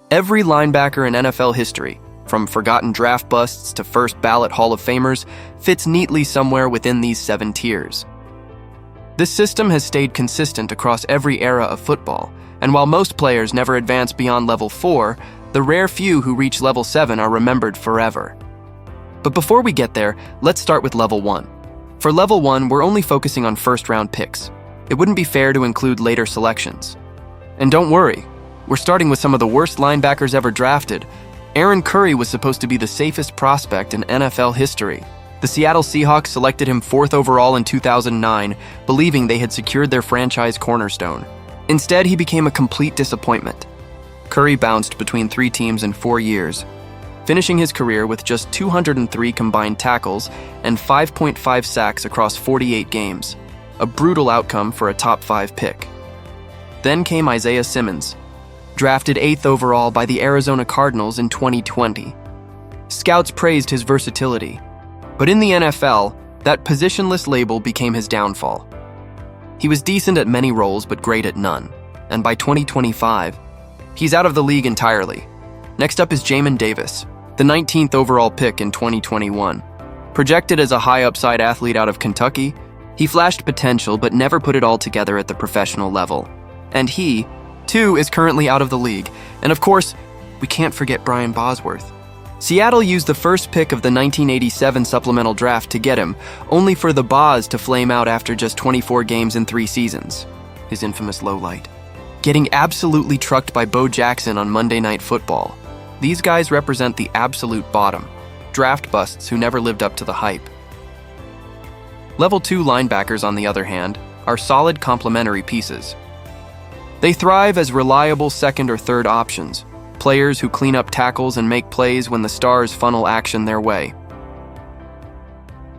Every linebacker in NFL history, from forgotten draft busts to first ballot Hall of Famers, fits neatly somewhere within these 7 tiers. This system has stayed consistent across every era of football, and while most players never advance beyond level 4, the rare few who reach level 7 are remembered forever. But before we get there, let's start with level 1. For level 1, we're only focusing on first-round picks. It wouldn't be fair to include later selections. And don't worry, we're starting with some of the worst linebackers ever drafted. Aaron Curry was supposed to be the safest prospect in NFL history. The Seattle Seahawks selected him 4th overall in 2009, believing they had secured their franchise cornerstone. Instead, he became a complete disappointment. Curry bounced between 3 teams in 4 years, finishing his career with just 203 combined tackles and 5.5 sacks across 48 games, a brutal outcome for a top 5 pick. Then came Isaiah Simmons, drafted 8th overall by the Arizona Cardinals in 2020. Scouts praised his versatility, but in the NFL, that positionless label became his downfall. He was decent at many roles but great at none, and by 2025, he's out of the league entirely. Next up is Jamin Davis, the 19th overall pick in 2021. Projected as a high-upside athlete out of Kentucky, he flashed potential but never put it all together at the professional level. And he, too, is currently out of the league. And of course, we can't forget Brian Bosworth. Seattle used the first pick of the 1987 supplemental draft to get him, only for the Boz to flame out after just 24 games in 3 seasons. His infamous lowlight. Getting absolutely trucked by Bo Jackson on Monday Night Football. These guys represent the absolute bottom, draft busts who never lived up to the hype. Level 2 linebackers, on the other hand, are solid complementary pieces. They thrive as reliable second or third options, players who clean up tackles and make plays when the stars funnel action their way.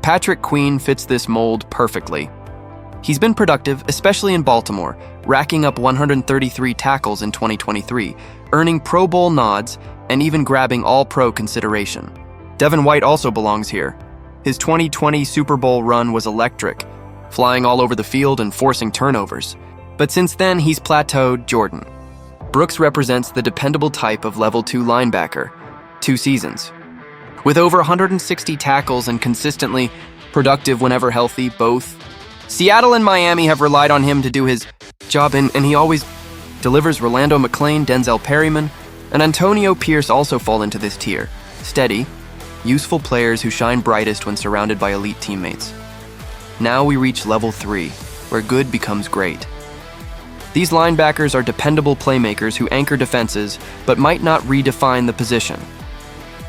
Patrick Queen fits this mold perfectly. He's been productive, especially in Baltimore, racking up 133 tackles in 2023, earning Pro Bowl nods and even grabbing All-Pro consideration. Devin White also belongs here. His 2020 Super Bowl run was electric, flying all over the field and forcing turnovers. But since then, he's plateaued. Jordan Brooks represents the dependable type of level 2 linebacker, 2 seasons. With over 160 tackles and consistently productive whenever healthy, both Seattle and Miami have relied on him to do his job, and he always delivers. Rolando McClain, Denzel Perryman, and Antonio Pierce also fall into this tier. Steady, useful players who shine brightest when surrounded by elite teammates. Now we reach level 3, where good becomes great. These linebackers are dependable playmakers who anchor defenses, but might not redefine the position.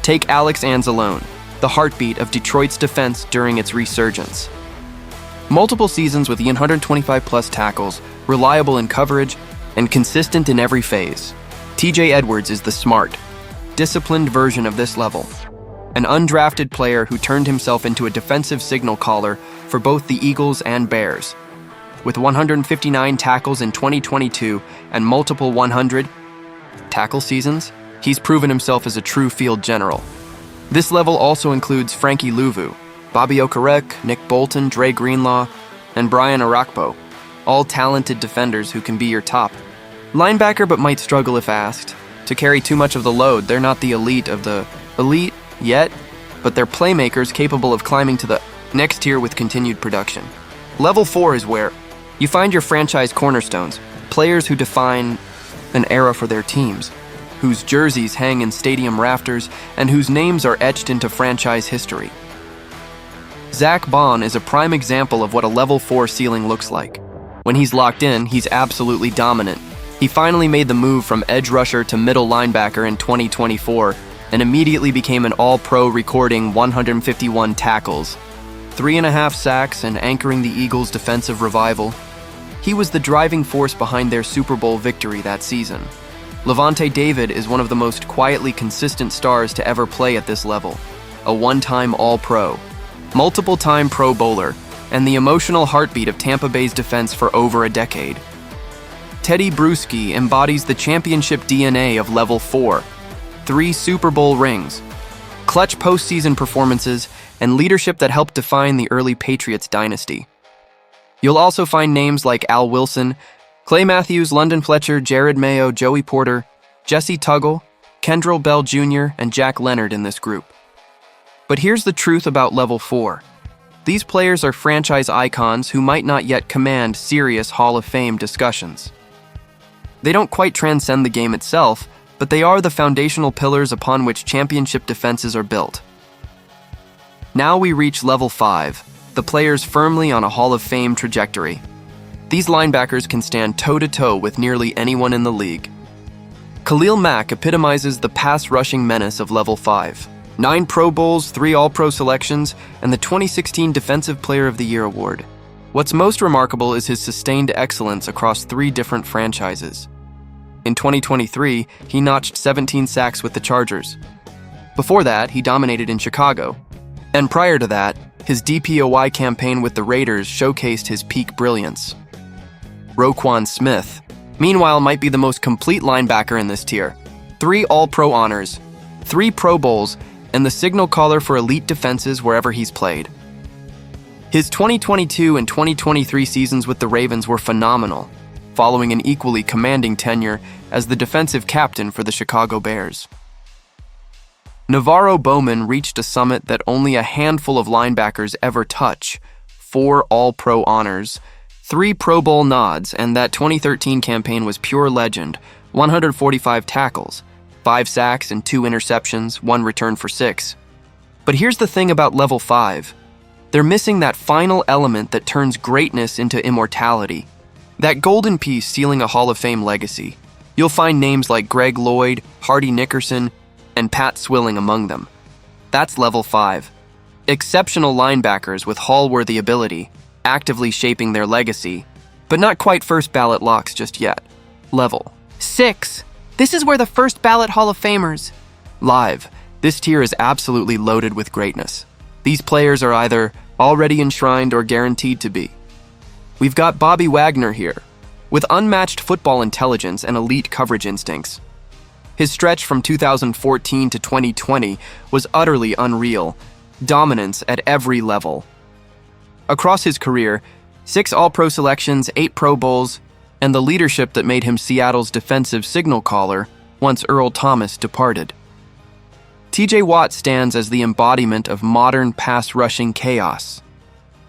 Take Alex Anzalone, the heartbeat of Detroit's defense during its resurgence. Multiple seasons with 125-plus tackles, reliable in coverage, and consistent in every phase. TJ Edwards is the smart, disciplined version of this level. An undrafted player who turned himself into a defensive signal caller for both the Eagles and Bears. With 159 tackles in 2022 and multiple 100 tackle seasons, he's proven himself as a true field general. This level also includes Frankie Louvu, Bobby Okereke, Nick Bolton, Dre Greenlaw, and Brian Arakpo, all talented defenders who can be your top linebacker but might struggle if asked to carry too much of the load. They're not the elite of the elite yet, but they're playmakers capable of climbing to the next tier with continued production. Level 4 is where you find your franchise cornerstones, players who define an era for their teams, whose jerseys hang in stadium rafters, and whose names are etched into franchise history. Zach Bond is a prime example of what a level 4 ceiling looks like. When he's locked in, he's absolutely dominant. He finally made the move from edge rusher to middle linebacker in 2024 and immediately became an All-Pro, recording 151 tackles, 3.5 sacks, and anchoring the Eagles' defensive revival. He was the driving force behind their Super Bowl victory that season. Levante David is one of the most quietly consistent stars to ever play at this level, a one-time All-Pro, multiple-time Pro Bowler, and the emotional heartbeat of Tampa Bay's defense for over a decade. Teddy Bruschi embodies the championship DNA of Level 4, 3 Super Bowl rings, clutch postseason performances, and leadership that helped define the early Patriots dynasty. You'll also find names like Al Wilson, Clay Matthews, London Fletcher, Jared Mayo, Joey Porter, Jesse Tuggle, Kendrell Bell Jr. and Jack Leonard in this group. But here's the truth about level 4. These players are franchise icons who might not yet command serious Hall of Fame discussions. They don't quite transcend the game itself, but they are the foundational pillars upon which championship defenses are built. Now we reach level 5, the players firmly on a Hall of Fame trajectory. These linebackers can stand toe-to-toe with nearly anyone in the league. Khalil Mack epitomizes the pass-rushing menace of level 5. 9 Pro Bowls, 3 All-Pro selections, and the 2016 Defensive Player of the Year award. What's most remarkable is his sustained excellence across 3 different franchises. In 2023, he notched 17 sacks with the Chargers. Before that, he dominated in Chicago. And prior to that, his DPOY campaign with the Raiders showcased his peak brilliance. Roquan Smith, meanwhile, might be the most complete linebacker in this tier. 3 All-Pro honors, 3 Pro Bowls, and the signal caller for elite defenses wherever he's played. His 2022 and 2023 seasons with the Ravens were phenomenal, following an equally commanding tenure as the defensive captain for the Chicago Bears. Navarro Bowman reached a summit that only a handful of linebackers ever touch: 4 All-Pro honors, 3 Pro Bowl nods, and that 2013 campaign was pure legend: 145 tackles, 5 sacks and 2 interceptions, 1 return for 6. But here's the thing about level 5. They're missing that final element that turns greatness into immortality. That golden piece sealing a Hall of Fame legacy. You'll find names like Greg Lloyd, Hardy Nickerson, and Pat Swilling among them. That's level 5. Exceptional linebackers with Hall-worthy ability, actively shaping their legacy, but not quite first ballot locks just yet. Level 6. This is where the first ballot Hall of Famers. Live. This tier is absolutely loaded with greatness. These players are either already enshrined or guaranteed to be. We've got Bobby Wagner here, with unmatched football intelligence and elite coverage instincts. His stretch from 2014 to 2020 was utterly unreal, dominance at every level. Across his career, 6 All-Pro selections, 8 Pro Bowls, and the leadership that made him Seattle's defensive signal caller once Earl Thomas departed. TJ Watt stands as the embodiment of modern pass-rushing chaos,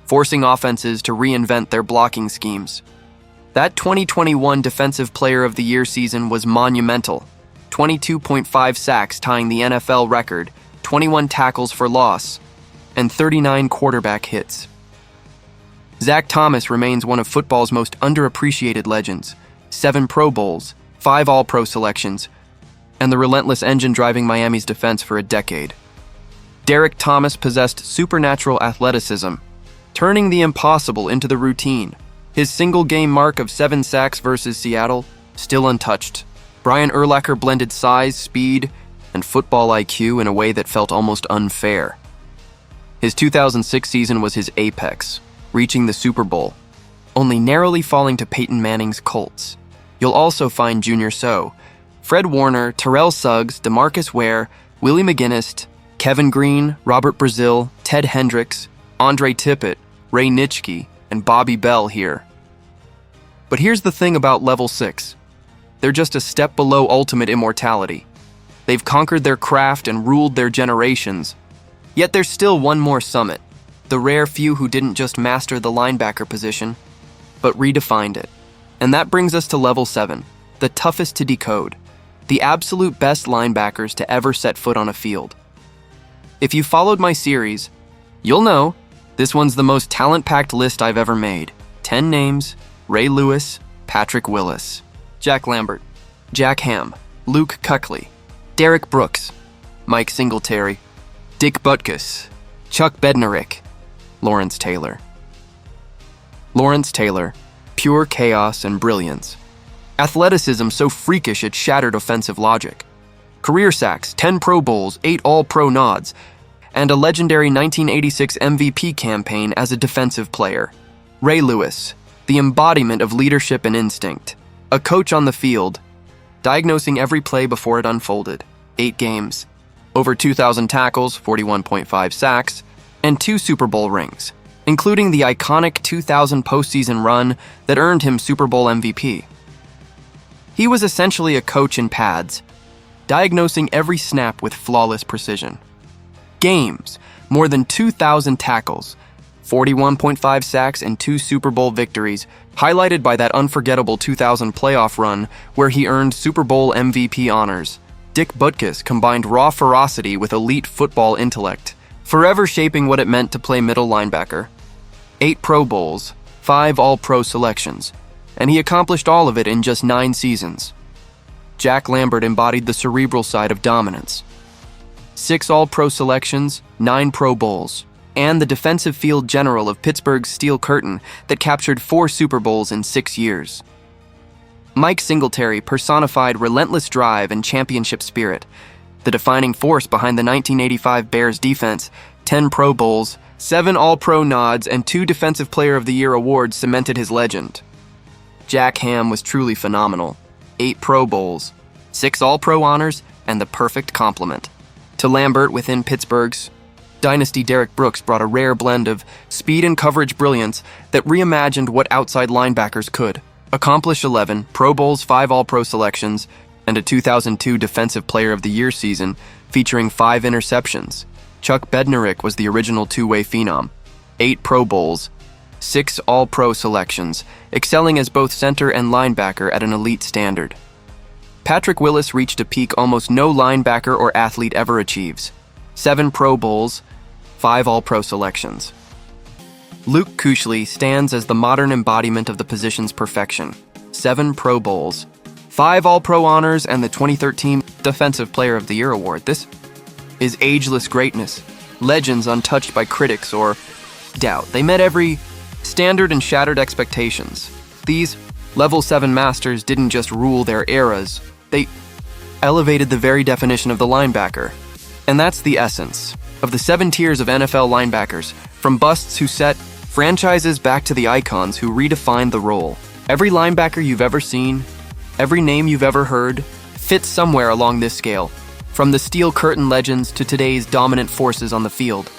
forcing offenses to reinvent their blocking schemes. That 2021 Defensive Player of the Year season was monumental: 22.5 sacks tying the NFL record, 21 tackles for loss, and 39 quarterback hits. Zach Thomas remains one of football's most underappreciated legends: 7 Pro Bowls, 5 All-Pro selections, and the relentless engine driving Miami's defense for a decade. Derek Thomas possessed supernatural athleticism, turning the impossible into the routine. His single-game mark of 7 sacks versus Seattle, still untouched. Brian Urlacher blended size, speed, and football IQ in a way that felt almost unfair. His 2006 season was his apex, reaching the Super Bowl, only narrowly falling to Peyton Manning's Colts. You'll also find Junior Seau, Fred Warner, Terrell Suggs, DeMarcus Ware, Willie McGinnis, Kevin Green, Robert Brazil, Ted Hendricks, Andre Tippett, Ray Nitschke, and Bobby Bell here. But here's the thing about level 6. They're just a step below ultimate immortality. They've conquered their craft and ruled their generations. Yet there's still one more summit, the rare few who didn't just master the linebacker position, but redefined it. And that brings us to level 7, the toughest to decode, the absolute best linebackers to ever set foot on a field. If you followed my series, you'll know this one's the most talent-packed list I've ever made. 10 names: Ray Lewis, Patrick Willis, Jack Lambert, Jack Ham, Luke Kuechly, Derek Brooks, Mike Singletary, Dick Butkus, Chuck Bednarik, Lawrence Taylor. Lawrence Taylor, pure chaos and brilliance. Athleticism so freakish it shattered offensive logic. Career sacks, 10 Pro Bowls, 8 All-Pro nods, and a legendary 1986 MVP campaign as a defensive player. Ray Lewis, the embodiment of leadership and instinct. A coach on the field, diagnosing every play before it unfolded. 8 games, over 2,000 tackles, 41.5 sacks, and 2 Super Bowl rings, including the iconic 2000 postseason run that earned him Super Bowl MVP. He was essentially a coach in pads, diagnosing every snap with flawless precision. Games, more than 2,000 tackles, 41.5 sacks, and 2 Super Bowl victories, highlighted by that unforgettable 2000 playoff run where he earned Super Bowl MVP honors. Dick Butkus combined raw ferocity with elite football intellect, forever shaping what it meant to play middle linebacker. 8 Pro Bowls, 5 All-Pro selections, and he accomplished all of it in just 9 seasons. Jack Lambert embodied the cerebral side of dominance. 6 All-Pro selections, 9 Pro Bowls, and the defensive field general of Pittsburgh's Steel Curtain that captured 4 Super Bowls in 6 years. Mike Singletary personified relentless drive and championship spirit, the defining force behind the 1985 Bears defense. 10 Pro Bowls, 7 All-Pro nods, and 2 Defensive Player of the Year awards cemented his legend. Jack Ham was truly phenomenal. 8 Pro Bowls, 6 All-Pro honors, and the perfect complement. To Lambert within Pittsburgh's dynasty, Derek Brooks brought a rare blend of speed and coverage brilliance that reimagined what outside linebackers could. Accomplished 11 Pro Bowls, 5 All-Pro selections, and a 2002 Defensive Player of the Year season featuring 5 interceptions. Chuck Bednarik was the original two-way phenom. 8 Pro Bowls, 6 All-Pro selections, excelling as both center and linebacker at an elite standard. Patrick Willis reached a peak almost no linebacker or athlete ever achieves. 7 Pro Bowls, 5 All-Pro selections. Luke Kuechly stands as the modern embodiment of the position's perfection. 7 Pro Bowls, 5 All-Pro honors, and the 2013 Defensive Player of the Year award. This is ageless greatness, legends untouched by critics or doubt. They met every standard and shattered expectations. These Level 7 masters didn't just rule their eras, they elevated the very definition of the linebacker. And that's the essence of the 7 tiers of NFL linebackers, from busts who set franchises back to the icons who redefined the role. Every linebacker you've ever seen, every name you've ever heard, fits somewhere along this scale, from the Steel Curtain legends to today's dominant forces on the field.